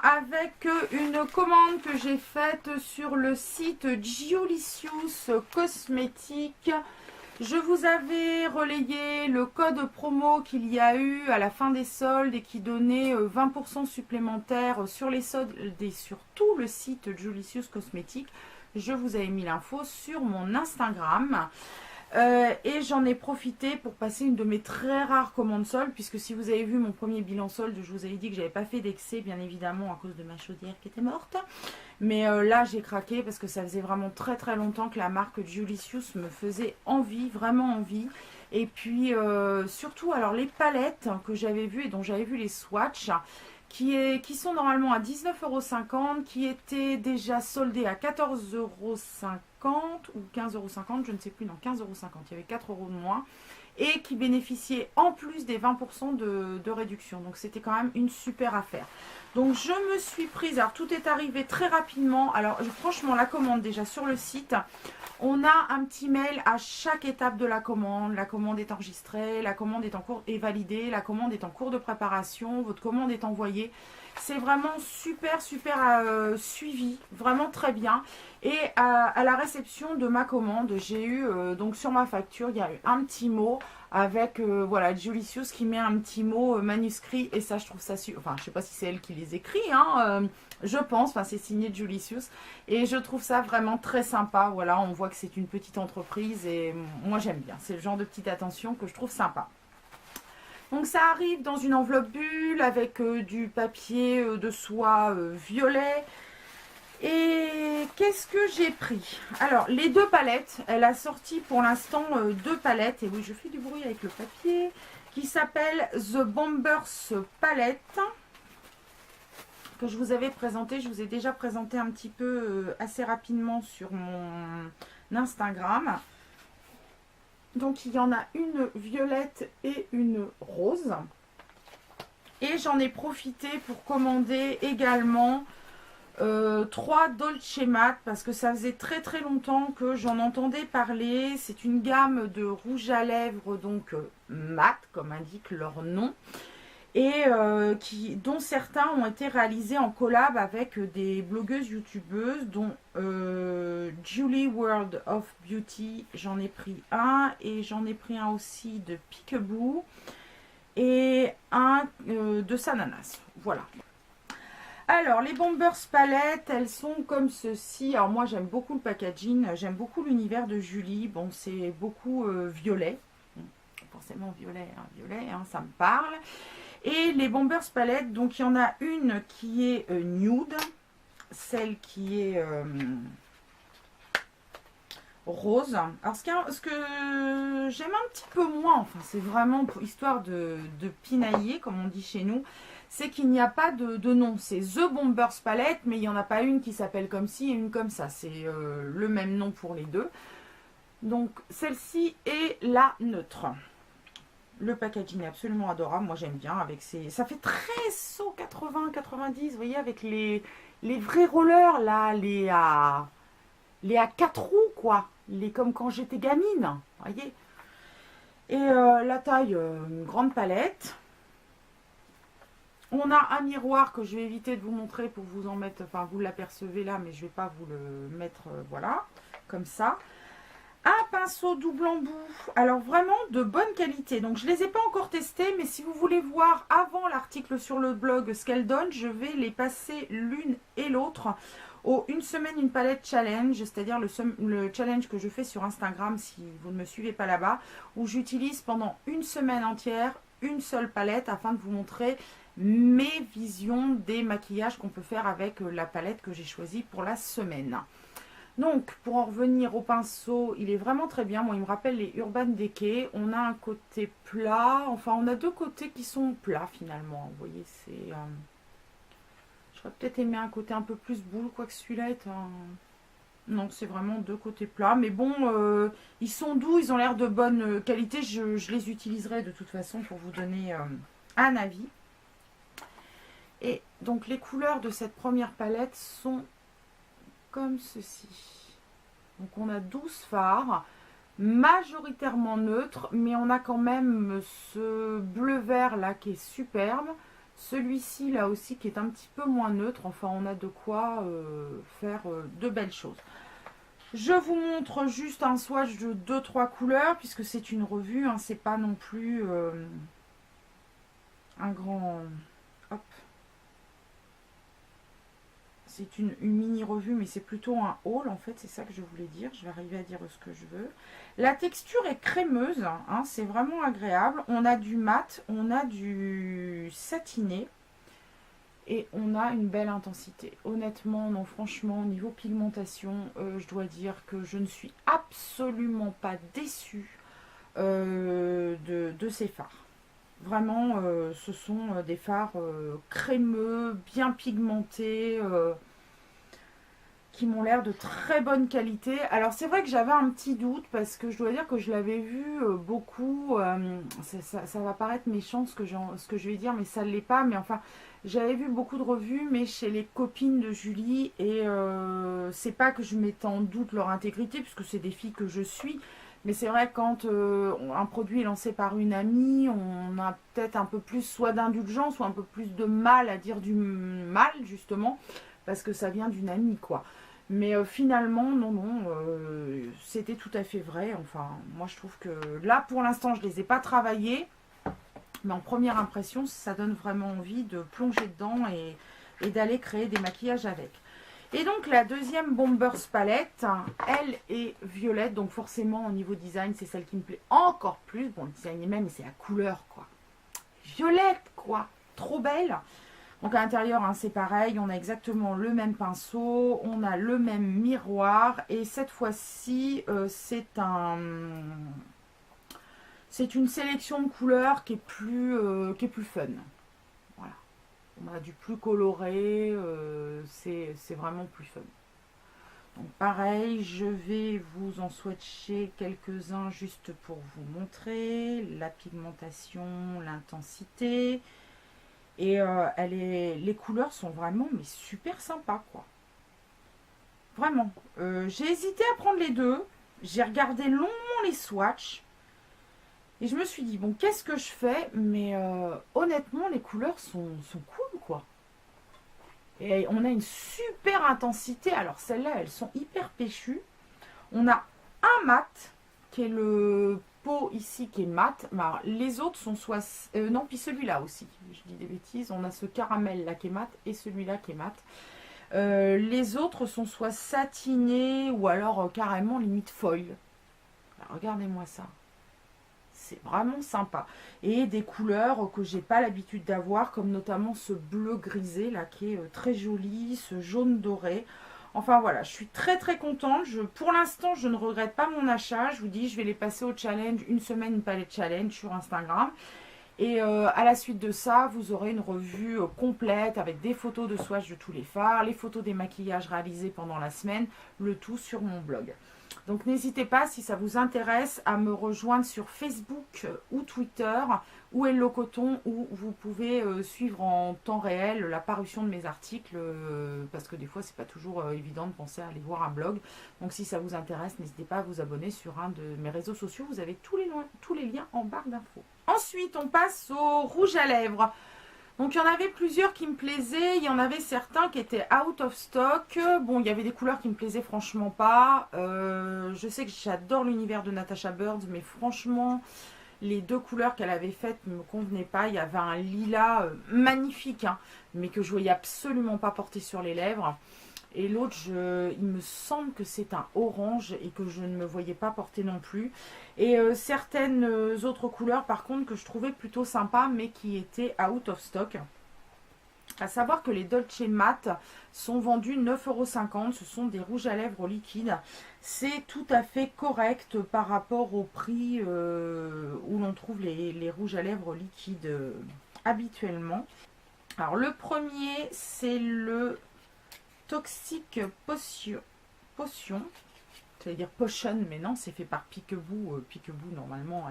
avec une commande que j'ai faite sur le site Giolicious Cosmétiques. Je vous avais relayé le code promo qu'il y a eu à la fin des soldes et qui donnait 20% supplémentaire sur les soldes et sur tout le site Giolicious Cosmétiques. Je vous avais mis l'info sur mon Instagram. Et j'en ai profité pour passer une de mes très rares commandes soldes, puisque si vous avez vu mon premier bilan solde, je vous avais dit que j'avais pas fait d'excès, bien évidemment à cause de ma chaudière qui était morte. Mais là j'ai craqué parce que ça faisait vraiment très longtemps que la marque Giolicious me faisait envie, vraiment envie. Et puis surtout alors les palettes que j'avais vues et dont j'avais vu les swatchs, qui sont normalement à 19,50 €, qui étaient déjà soldés à 14,50 € ou 15,50 €, je ne sais plus, non 15,50 €, il y avait 4 € de moins, et qui bénéficiaient en plus des 20% de réduction. Donc c'était quand même une super affaire. Donc je me suis prise, alors tout est arrivé très rapidement, alors franchement la commande déjà sur le site, on a un petit mail à chaque étape de la commande est enregistrée, la commande est en cours, est validée, la commande est en cours de préparation, votre commande est envoyée. C'est vraiment super suivi, vraiment très bien. Et à la réception de ma commande, j'ai eu, donc sur ma facture, il y a eu un petit mot avec, voilà, Giolicious qui met un petit mot manuscrit. Et ça, je trouve ça super. Enfin, je sais pas si c'est elle qui les écrit, hein, je pense, enfin, c'est signé Giolicious. Et je trouve ça vraiment très sympa. Voilà, on voit que c'est une petite entreprise et moi, j'aime bien. C'est le genre de petite attention que je trouve sympa. Donc ça arrive dans une enveloppe bulle avec du papier de soie violet. Et qu'est-ce que j'ai pris? Alors les deux palettes, elle a sorti pour l'instant deux palettes. Et oui, je fais du bruit avec le papier. Qui s'appelle The Bombers Palette. Que je vous avais présenté. Je vous ai déjà présenté un petit peu assez rapidement sur mon Instagram. Donc il y en a une violette et une rose. Et j'en ai profité pour commander également 3 Dolce Mat, parce que ça faisait très longtemps que j'en entendais parler. C'est une gamme de rouge à lèvres, donc mat, comme indique leur nom. Et dont certains ont été réalisés en collab avec des blogueuses youtubeuses, dont Julie World of Beauty, j'en ai pris un, et j'en ai pris un aussi de Peekaboo, et un de Sananas. Voilà. Alors, les Bombers palettes, elles sont comme ceci. Alors, moi, j'aime beaucoup le packaging, j'aime beaucoup l'univers de Julie. Bon, c'est beaucoup violet. Forcément, violet, hein, ça me parle. Et les Bombers palettes, donc il y en a une qui est nude, celle qui est rose. Alors ce que j'aime un petit peu moins, enfin c'est vraiment pour histoire de pinailler comme on dit chez nous, c'est qu'il n'y a pas de nom. C'est The Bombers Palette, mais il n'y en a pas une qui s'appelle comme ci et une comme ça. C'est le même nom pour les deux. Donc celle-ci est la neutre. Le packaging est absolument adorable, moi j'aime bien avec ces... Ça fait très saut 80-90, vous voyez, avec les vrais rollers là, les à 4 roues quoi, comme quand j'étais gamine, vous voyez. Et la taille, une grande palette. On a un miroir que je vais éviter de vous montrer pour vous en mettre, enfin vous l'apercevez là, mais je ne vais pas vous le mettre, voilà, comme ça. Un pinceau double embout, alors vraiment de bonne qualité. Donc je ne les ai pas encore testés, mais si vous voulez voir avant l'article sur le blog ce qu'elles donnent, je vais les passer l'une et l'autre au une semaine une palette challenge, c'est-à-dire le challenge que je fais sur Instagram si vous ne me suivez pas là-bas, où j'utilise pendant une semaine entière une seule palette afin de vous montrer mes visions des maquillages qu'on peut faire avec la palette que j'ai choisie pour la semaine. Donc, pour en revenir au pinceau, il est vraiment très bien. Moi, il me rappelle les Urban Decay. On a un côté plat. Enfin, on a deux côtés qui sont plats, finalement. Vous voyez, c'est... J'aurais peut-être aimé un côté un peu plus boule, quoique celui-là est un... Non, c'est vraiment deux côtés plats. Mais bon, ils sont doux, ils ont l'air de bonne qualité. Je les utiliserai de toute façon pour vous donner un avis. Et donc, les couleurs de cette première palette sont... comme ceci. Donc on a 12 fards, majoritairement neutres, mais on a quand même ce bleu vert là qui est superbe, Celui-ci là aussi qui est un petit peu moins neutre. Enfin, on a de quoi faire de belles choses. Je vous montre juste un swatch de 2-3 couleurs puisque c'est une revue, hein, c'est pas non plus un grand... Hop. C'est une mini revue, mais c'est plutôt un haul en fait, c'est ça que je voulais dire. Je vais arriver à dire ce que je veux. La texture est crémeuse, hein, c'est vraiment agréable. On a du mat, on a du satiné. Et on a une belle intensité. Honnêtement, non, franchement, au niveau pigmentation, je dois dire que je ne suis absolument pas déçue de ces fards. Vraiment, ce sont des fards crémeux, bien pigmentés, qui m'ont l'air de très bonne qualité. Alors c'est vrai que j'avais un petit doute parce que je dois dire que je l'avais vu beaucoup, ça va paraître méchant ce que je vais dire, mais ça ne l'est pas, mais enfin j'avais vu beaucoup de revues mais chez les copines de Julie et c'est pas que je mette en doute leur intégrité puisque c'est des filles que je suis, mais c'est vrai que quand un produit est lancé par une amie, on a peut-être un peu plus soit d'indulgence ou un peu plus de mal à dire du mal justement parce que ça vient d'une amie quoi. Mais finalement, non, c'était tout à fait vrai. Enfin, moi je trouve que là, pour l'instant, je ne les ai pas travaillés. Mais en première impression, ça donne vraiment envie de plonger dedans et d'aller créer des maquillages avec. Et donc, la deuxième Bombers palette, elle est violette. Donc forcément, au niveau design, c'est celle qui me plaît encore plus. Bon, le design est même, mais c'est la couleur, quoi. Violette, quoi. Trop belle. Donc à l'intérieur, hein, c'est pareil, on a exactement le même pinceau, on a le même miroir. Et cette fois-ci, c'est une sélection de couleurs qui est plus fun. Voilà. On a du plus coloré, c'est vraiment plus fun. Donc pareil, je vais vous en swatcher quelques-uns juste pour vous montrer la pigmentation, l'intensité. Et les couleurs sont vraiment mais super sympas quoi. Vraiment. J'ai hésité à prendre les deux. J'ai regardé longuement les swatchs. Et je me suis dit, bon, qu'est-ce que je fais? Mais honnêtement, les couleurs sont cool quoi. Et on a une super intensité. Alors celles-là, elles sont hyper péchues. On a un mat, qui est le pot ici qui est mat. Alors, les autres sont soit... non, puis celui-là aussi. Je dis des bêtises. On a ce caramel là qui est mat et celui-là qui est mat. Les autres sont soit satinés ou alors carrément limite foil. Regardez-moi ça. C'est vraiment sympa. Et des couleurs que j'ai pas l'habitude d'avoir, comme notamment ce bleu grisé là qui est très joli, ce jaune doré. Enfin voilà, je suis très très contente. Pour l'instant, je ne regrette pas mon achat. Je vous dis, je vais les passer au challenge, une semaine, une palette challenge sur Instagram. Et à la suite de ça, vous aurez une revue complète avec des photos de swatch de tous les fards, les photos des maquillages réalisés pendant la semaine, le tout sur mon blog. Donc n'hésitez pas, si ça vous intéresse, à me rejoindre sur Facebook ou Twitter ou Hello Coton, où vous pouvez suivre en temps réel la parution de mes articles, parce que des fois c'est pas toujours évident de penser à aller voir un blog. Donc si ça vous intéresse, n'hésitez pas à vous abonner sur un de mes réseaux sociaux, vous avez tous les liens en barre d'infos. Ensuite on passe au rouge à lèvres. Donc il y en avait plusieurs qui me plaisaient, il y en avait certains qui étaient out of stock. Bon, il y avait des couleurs qui me plaisaient franchement pas. Je sais que j'adore l'univers de Natasha Bird, mais franchement, les deux couleurs qu'elle avait faites ne me convenaient pas. Il y avait un lilas magnifique, hein, mais que je voyais absolument pas porter sur les lèvres. Et l'autre, il me semble que c'est un orange et que je ne me voyais pas porter non plus. Et certaines autres couleurs, par contre, que je trouvais plutôt sympas, mais qui étaient out of stock. À savoir que les Dolce Matte sont vendus 9,50 €. Ce sont des rouges à lèvres liquides. C'est tout à fait correct par rapport au prix où l'on trouve les rouges à lèvres liquides habituellement. Alors le premier, c'est le Toxic Potion. J'allais dire Potion, mais non, c'est fait par Peekaboo. Peekaboo, normalement,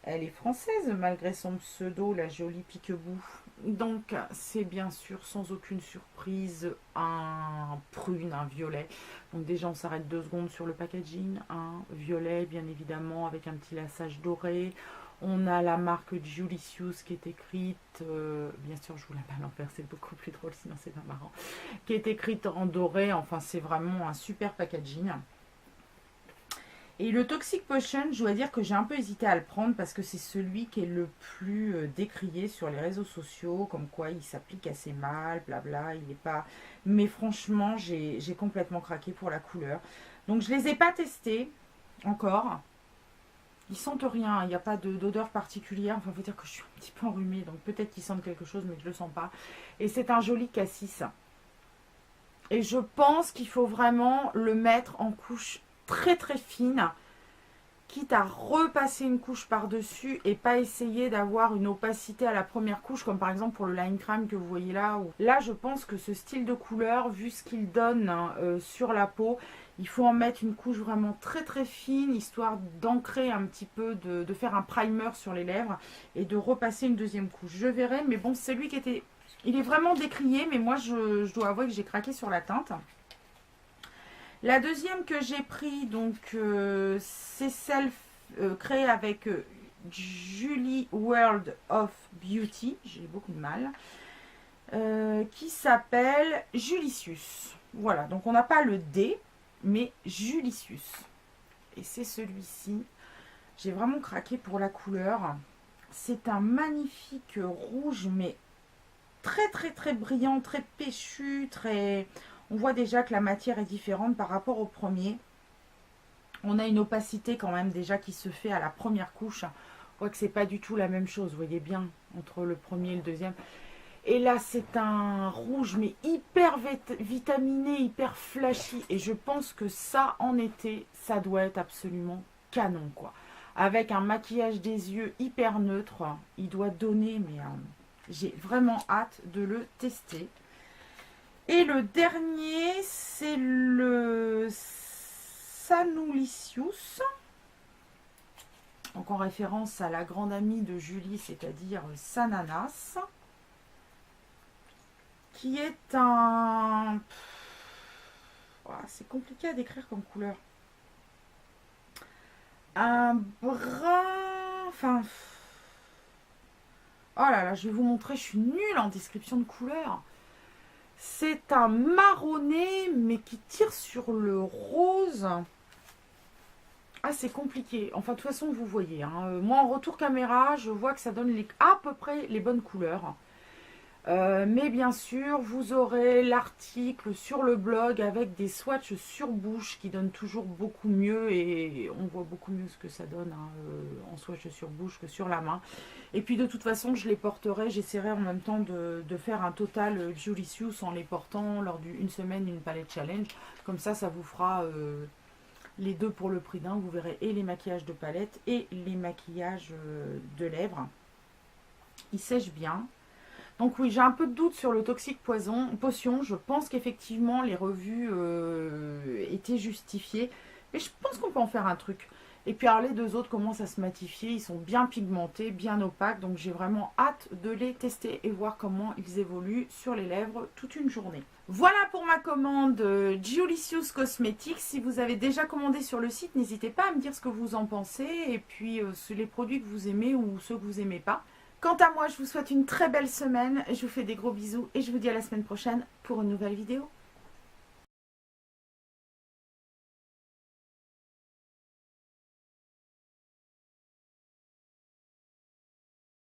elle est française, malgré son pseudo, la jolie Peekaboo. Donc, c'est bien sûr, sans aucune surprise, un prune, un violet. Donc déjà, on s'arrête 2 secondes sur le packaging. Un violet, bien évidemment, avec un petit lassage doré. On a la marque Julicius qui est écrite, bien sûr je vous la mets à l'envers, c'est beaucoup plus drôle sinon c'est pas marrant, qui est écrite en doré, enfin c'est vraiment un super packaging. Et le Toxic Potion, je dois dire que j'ai un peu hésité à le prendre parce que c'est celui qui est le plus décrié sur les réseaux sociaux, comme quoi il s'applique assez mal, blabla, il n'est pas... Mais franchement, j'ai complètement craqué pour la couleur. Donc je ne les ai pas testés encore. Ils sentent rien, il n'y a pas d'odeur particulière. Enfin, il faut dire que je suis un petit peu enrhumée, donc peut-être qu'ils sentent quelque chose, mais que je ne le sens pas. Et c'est un joli cassis. Et je pense qu'il faut vraiment le mettre en couche très très fine, quitte à repasser une couche par-dessus et pas essayer d'avoir une opacité à la première couche, comme par exemple pour le Line Crème que vous voyez là. Là, je pense que ce style de couleur, vu ce qu'il donne sur la peau, il faut en mettre une couche vraiment très très fine, histoire d'ancrer un petit peu, de faire un primer sur les lèvres et de repasser une deuxième couche. Je verrai, mais bon, c'est lui qui était... Il est vraiment décrié, mais moi, je dois avouer que j'ai craqué sur la teinte. La deuxième que j'ai pris, donc, c'est celle créée avec Julie World of Beauty. J'ai beaucoup de mal. Qui s'appelle Julicius. Voilà, donc on n'a pas le D, mais Julicius. Et c'est celui-ci. J'ai vraiment craqué pour la couleur. C'est un magnifique rouge, mais très très très brillant, très péchu, très... On voit déjà que la matière est différente par rapport au premier. On a une opacité quand même déjà qui se fait à la première couche. On voit que c'est pas du tout la même chose, vous voyez bien, entre le premier et le deuxième. Et là, c'est un rouge, mais hyper vitaminé, hyper flashy. Et je pense que ça, en été, ça doit être absolument canon, quoi. Avec un maquillage des yeux hyper neutre, il doit donner, mais j'ai vraiment hâte de le tester. Et le dernier, c'est le Sanulicius. Donc en référence à la grande amie de Julie, c'est-à-dire Sananas. Qui est un... Oh, c'est compliqué à décrire comme couleur. Un brun... Enfin... Oh là là, je vais vous montrer, je suis nulle en description de couleur. C'est un marronné, mais qui tire sur le rose. Ah, c'est compliqué. Enfin, de toute façon, vous voyez. Hein. Moi, en retour caméra, je vois que ça donne à peu près les bonnes couleurs. Mais bien sûr, vous aurez l'article sur le blog avec des swatchs sur bouche qui donnent toujours beaucoup mieux et on voit beaucoup mieux ce que ça donne en swatch sur bouche que sur la main. Et puis de toute façon, je les porterai, j'essaierai en même temps de faire un total Julicius en les portant lors d'une semaine, une palette challenge. Comme ça vous fera les deux pour le prix d'un. Vous verrez et les maquillages de palette et les maquillages de lèvres. Ils sèchent bien. Donc oui, j'ai un peu de doute sur le Toxic Potion. Je pense qu'effectivement, les revues étaient justifiées. Mais je pense qu'on peut en faire un truc. Et puis alors, les deux autres commencent à se matifier. Ils sont bien pigmentés, bien opaques. Donc j'ai vraiment hâte de les tester et voir comment ils évoluent sur les lèvres toute une journée. Voilà pour ma commande Julicius Cosmetics. Si vous avez déjà commandé sur le site, n'hésitez pas à me dire ce que vous en pensez. Et puis les produits que vous aimez ou ceux que vous n'aimez pas. Quant à moi, je vous souhaite une très belle semaine, je vous fais des gros bisous et je vous dis à la semaine prochaine pour une nouvelle vidéo.